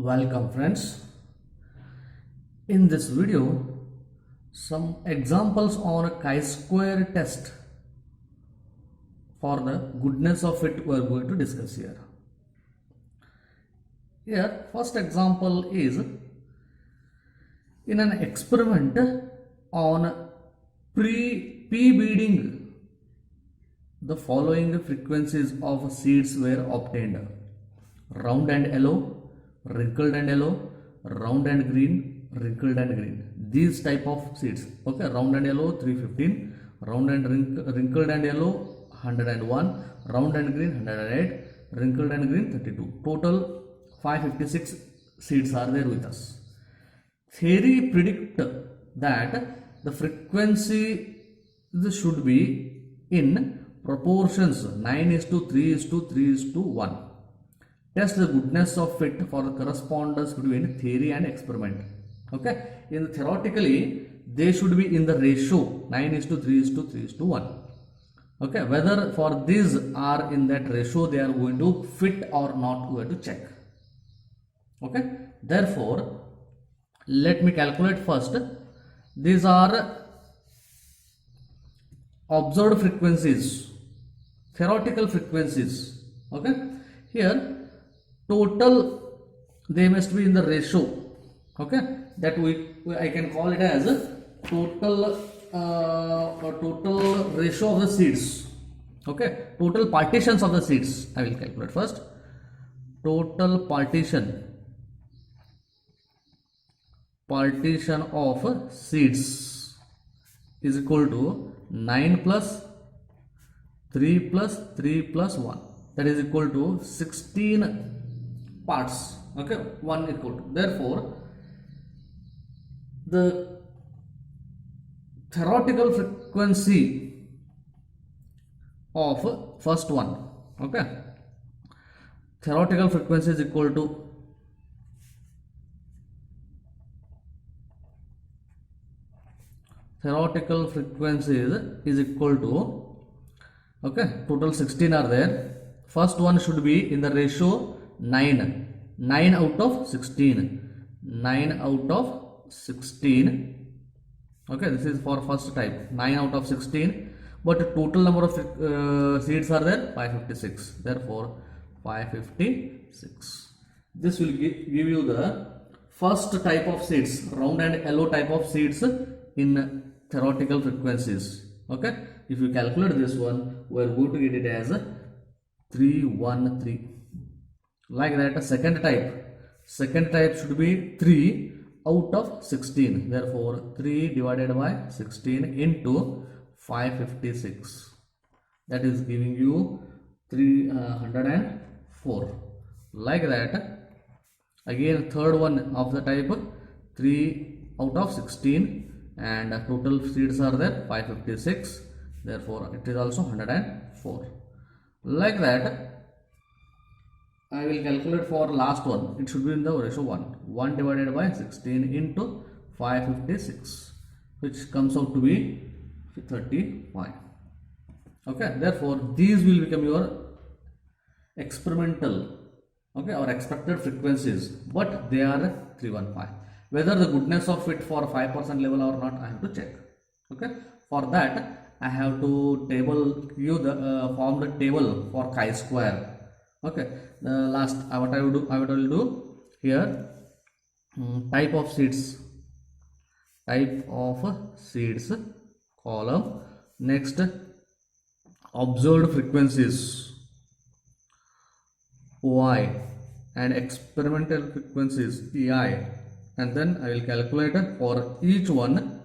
Welcome friends. In this video, some examples on a chi-square test for the goodness of it we are going to discuss here. Here, first example is in an experiment on pre-beading, the following frequencies of seeds were obtained: round and yellow, wrinkled and yellow, round and green, wrinkled and green. These type of seeds. Okay, round and yellow 315, round and wrinkled and yellow 101, round and green 108, wrinkled and green 32. Total 556 seeds are there with us. Theory predict that the frequency should be in proportions 9:3:3:1. Test the goodness of fit for the correspondence between theory and experiment. Okay, in theoretically they should be in the ratio 9:3:3:1. Okay, whether for these are in that ratio they are going to fit or not, we have to check. Okay, therefore let me calculate first. These are observed frequencies, theoretical frequencies. Okay, here total they must be in the ratio. Okay, that I can call it as a total ratio of the seeds. Okay, total partitions of the seeds I will calculate first. Total partition of seeds is equal to 9 plus 3 plus 3 plus 1, that is equal to 16 parts. Okay, 1 equal to, therefore the theoretical frequency of first one, okay, theoretical frequency is equal to okay, total 16 are there. First one should be in the ratio 9 out of 16. Okay, this is for first type, 9 out of 16, but total number of seeds are there 556, therefore 556. This will give you the first type of seeds, round and yellow type of seeds in theoretical frequencies. Okay, if you calculate this one, we are going to get it as 313. Like that, second type should be 3 out of 16, therefore 3 divided by 16 into 556, that is giving you 304. Like that, again third one of the type 3 out of 16, and total seeds are there 556, therefore it is also 104. Like that, I will calculate for last one. It should be in the ratio 1 divided by 16 into 556, which comes out to be 35. Okay, therefore these will become your experimental, okay, or expected frequencies, but they are 315. Whether the goodness of it for 5% level or not, I have to check. Okay, for that I have to form the table for chi-square. Okay, the last what I will do here, type of seeds column, next observed frequencies y and experimental frequencies ei, and then I will calculate for each one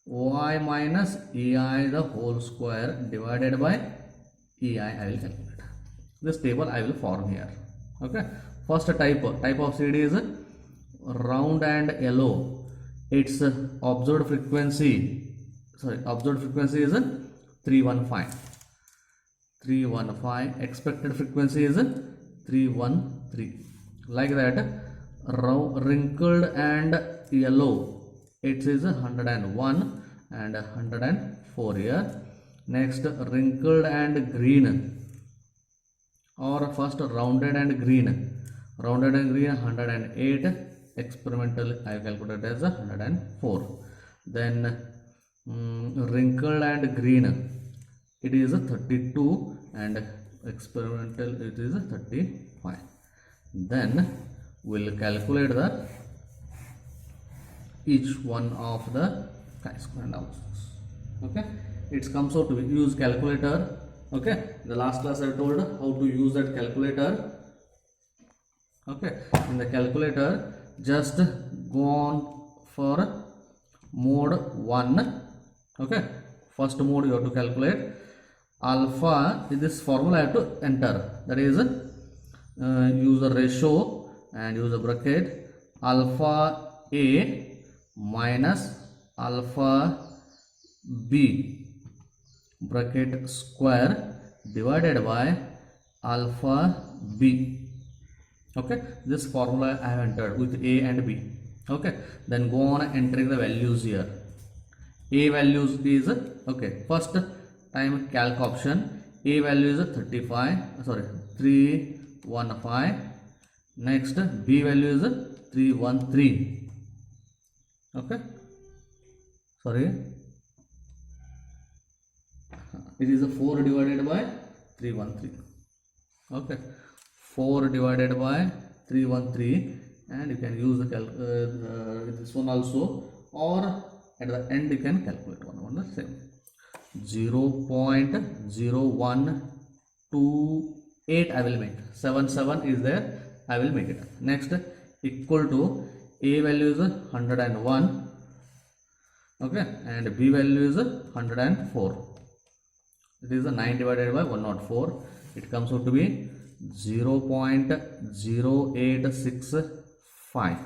y minus ei the whole square divided by ei. I will calculate. This table I will form here. Okay, first type of seed is round and yellow. Its observed frequency is 315. Expected frequency is 313. Like that, wrinkled and yellow, it is 101 and 104 here. Next, wrinkled and green, or first rounded and green. Rounded and green 108. Experimental I have calculated as 104. Then wrinkled and green, it is a 32, and experimental it is a 35. Then we'll calculate the each one of the chi-square analysis. Okay, it comes out to use calculator. Okay, in the last class I told how to use that calculator. Okay, in the calculator just go on for mode 1. Okay, first mode you have to calculate alpha. This formula I have to enter, that is use a ratio and use a bracket alpha a minus alpha b bracket square divided by alpha b. Okay, this formula I have entered with a and b. Okay, then go on entering the values here. A values is, okay, first time calc option, a value is 315. Next b value is 313. Okay, sorry, it is a 4 divided by 313. Okay, 4 divided by 313, and you can use the this one also, or at the end you can calculate one on the same. 0.0128 I will make. 77 is there, I will make it. Next, equal to a value is 101. Okay, and b value is 104. It is a 9 divided by 104. It comes out to be 0.0865.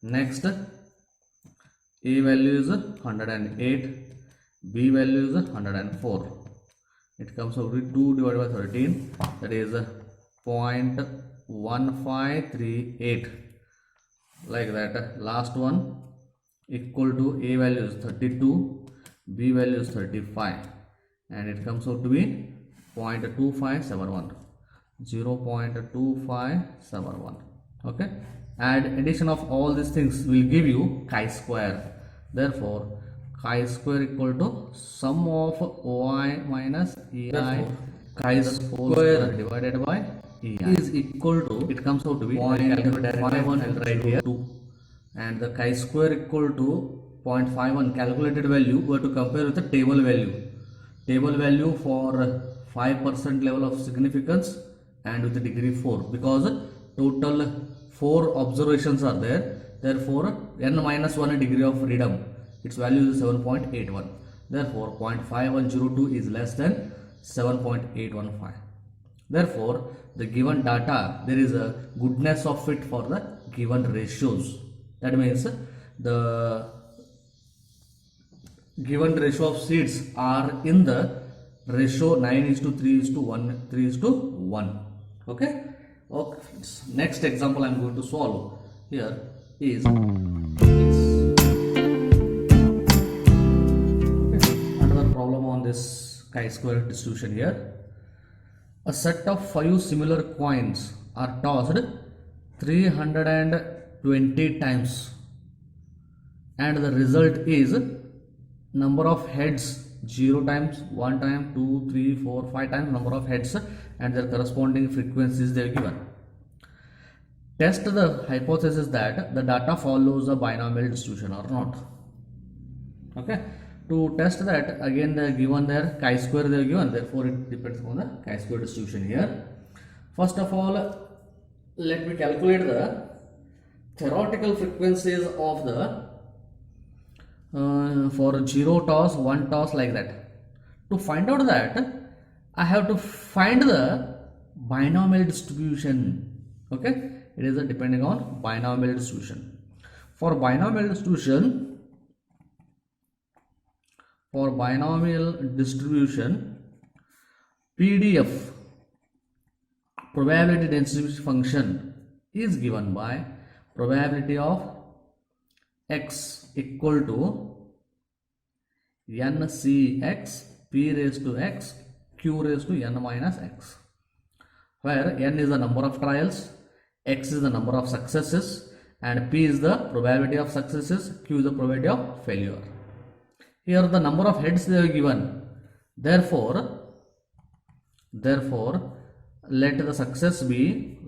Next, a value is 108, b value is 104. It comes out to be 2 divided by 13, that is 0.1538. Like that. Last one, equal to a value is 32, b value is 35, and it comes out to be 0.2571. 0.2571. Okay, add addition of all these things will give you chi-square. Therefore chi-square equal to sum of y minus ei. Chi-square divided by ei is equal to, it comes out to be 0.51 right here, 2, and the chi-square equal to 0.51 calculated value we have to compare with the table value. Table value for 5% level of significance and with the degree 4, because total 4 observations are there. Therefore n minus 1 degree of freedom, its value is 7.81. Therefore 0.5102 is less than 7.815. Therefore the given data, there is a goodness of fit for the given ratios. That means the given ratio of seeds are in the ratio 9:3:1, 3:1. Okay. Okay. Next example I am going to solve here is another problem on this chi-square distribution here. A set of 5 similar coins are tossed 320 times, and the result is number of heads 0 times, 1 time, 2, 3, 4, 5 times number of heads, and their corresponding frequencies they are given. Test the hypothesis that the data follows a binomial distribution or not. Okay. To test that, again they are given their chi-square they are given, therefore it depends on the chi-square distribution here. First of all, let me calculate the theoretical frequencies of the for 0 toss, 1 toss, like that. To find out that, I have to find the binomial distribution. Okay, it is depending on binomial distribution. For binomial distribution, PDF, probability density function, is given by probability of x equal to NCX P raised to x Q raised to n minus x, where n is the number of trials, X is the number of successes and P is the probability of successes, Q is the probability of failure. Here the number of heads they have given. Therefore, let the success be,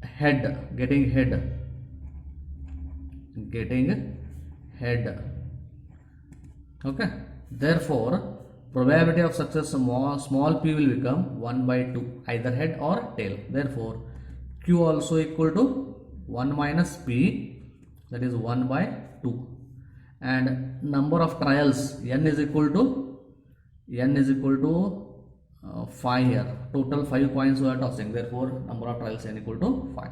head, getting head. Okay. Therefore, probability of success small p will become 1 by 2, either head or tail. Therefore, Q also equal to 1 minus p, that is 1 by 2. And number of trials, n is equal to 5 here. Total 5 coins we are tossing. Therefore, number of trials n equal to 5.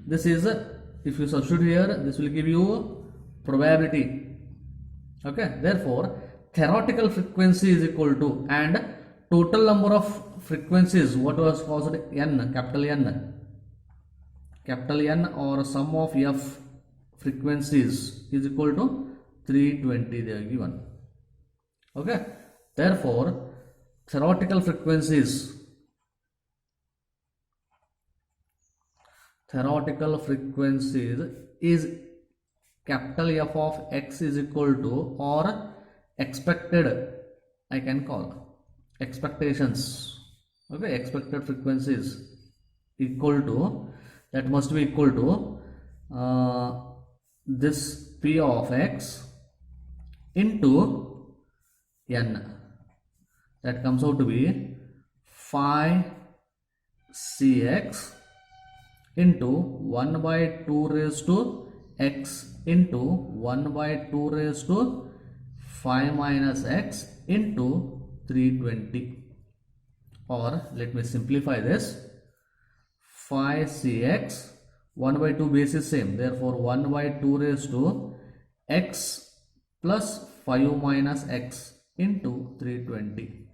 This is, if you substitute here, this will give you probability. Okay. Therefore, theoretical frequency is equal to, and total number of frequencies, what was caused, n, capital N or sum of f frequencies is equal to 320 they are given. Okay. Therefore, theoretical frequencies is capital F of x is equal to, or expected, I can call expectations. Okay, expected frequencies equal to, that must be equal to this p of x into n, that comes out to be phi cx into 1 by 2 raised to x into 1 by 2 raised to 5 minus x into 320. Or let me simplify this. Phi cx, 1 by 2 base is same, therefore 1 by 2 raised to x plus 5 minus x into 320.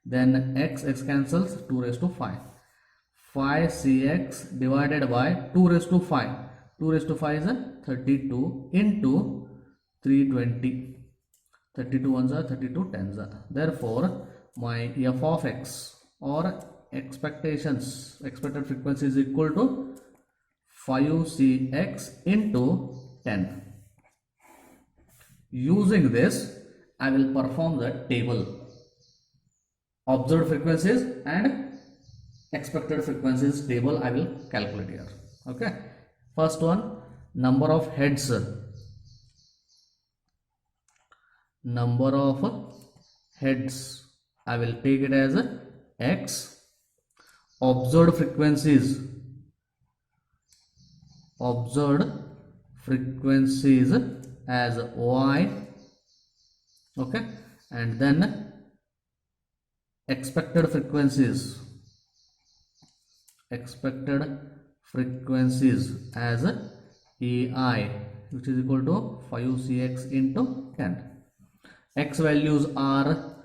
Then x cancels, 2 raised to 5. Phi cx divided by 2 raised to 5. 2 raised to 5 is 32 into 320. 32 ones are 32 tens are. Therefore, my f of x or expected frequency is equal to 5cx into 10. Using this, I will perform the table. Observed frequencies and expected frequencies table I will calculate here. Okay. First one, number of heads. I will take it as x. Observed frequencies as y. Okay. And then expected frequencies as EI, which is equal to 5cx into 10. X values are,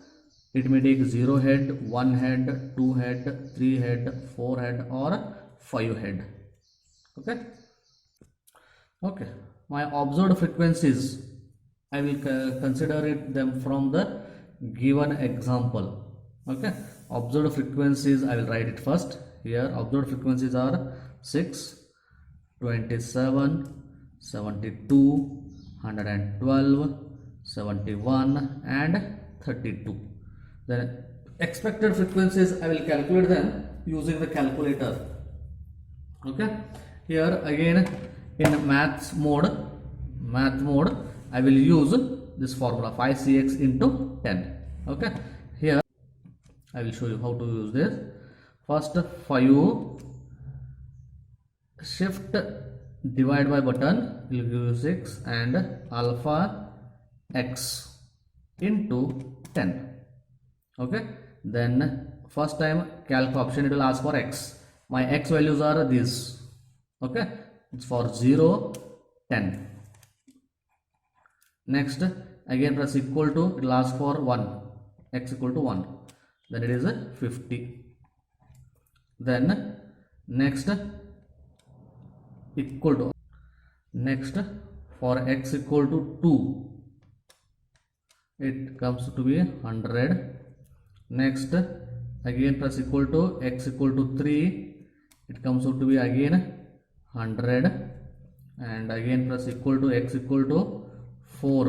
it may take 0 head, 1 head, 2 head, 3 head, 4 head or 5 head. Okay. My observed frequencies, I will consider them from the given example. Okay. Observed frequencies, I will write it first. Here observed frequencies are 6, 27, 72, 112, 71 and 32. Then expected frequencies, I will calculate them using the calculator. Okay. Here again in math mode, I will use this formula 5cx into 10. Okay. Here I will show you how to use this. First, 5 shift divide by button will give you 6 and alpha x into 10. Okay. Then first time calc option, it will ask for x. My x values are these. Okay. It's for 0, 10. Next, again press equal to, it will ask for 1. X equal to 1. Then it is 50. Then next equal to, next for x equal to 2, it comes to be 100. Next again plus equal to x equal to 3, it comes out to be again 100, and again plus equal to x equal to 4,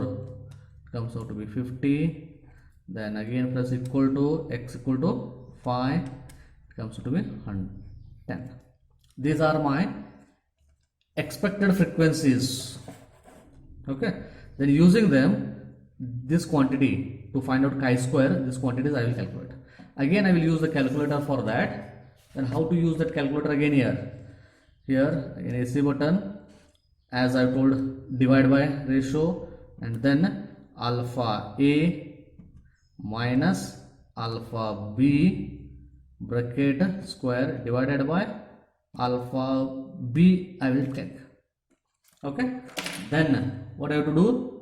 it comes out to be 50, then again plus equal to x equal to 5, it comes out to be 10. These are my expected frequencies. Okay, then using them, this quantity to find out chi-square, this quantities I will calculate. Again I will use the calculator for that. Then how to use that calculator again here? Here in AC button, as I told, divide by ratio, and then alpha A minus alpha B bracket square divided by alpha B I will take. Okay, then what I have to do,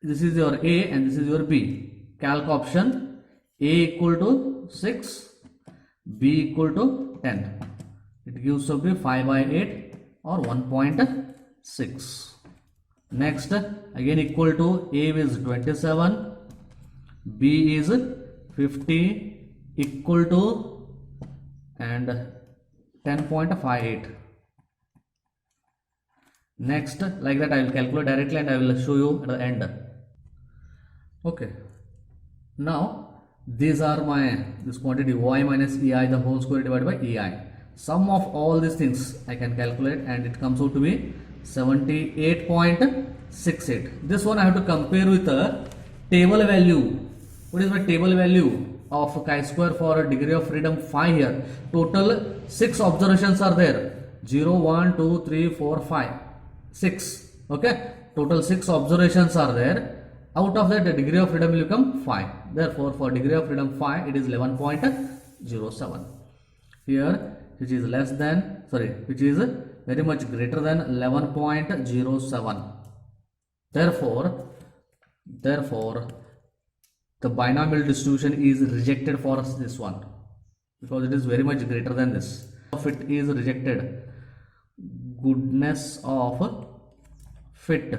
this is your A and this is your B. Calc option, A equal to 6, B equal to 10. It gives to be 5 by 8 or 1.6. Next, again equal to A is 27, B is 50, equal to and 10.58. Next, like that I will calculate directly and I will show you at the end. Okay, now these are my this quantity y minus ei the whole square divided by ei. Sum of all these things I can calculate and it comes out to be 78.68. This one I have to compare with a table value. What is my table value of chi-square for a degree of freedom 5 here? Total 6 observations are there. 0, 1, 2, 3, 4, 5, 6. Okay, total 6 observations are there. Out of that, the degree of freedom will become 5. Therefore, for degree of freedom 5, it is 11.07. Here, which is less than, which is very much greater than 11.07. Therefore, the binomial distribution is rejected for this one because it is very much greater than this. If it is rejected, goodness of fit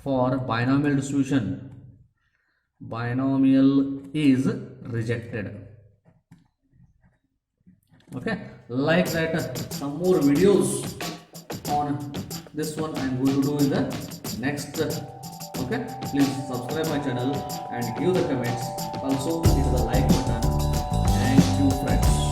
for binomial distribution, binomial is rejected. Okay, like that, some more videos on this one I am going to do in the next. Okay, please subscribe my channel and give the comments. Also hit the like button. Thank you friends.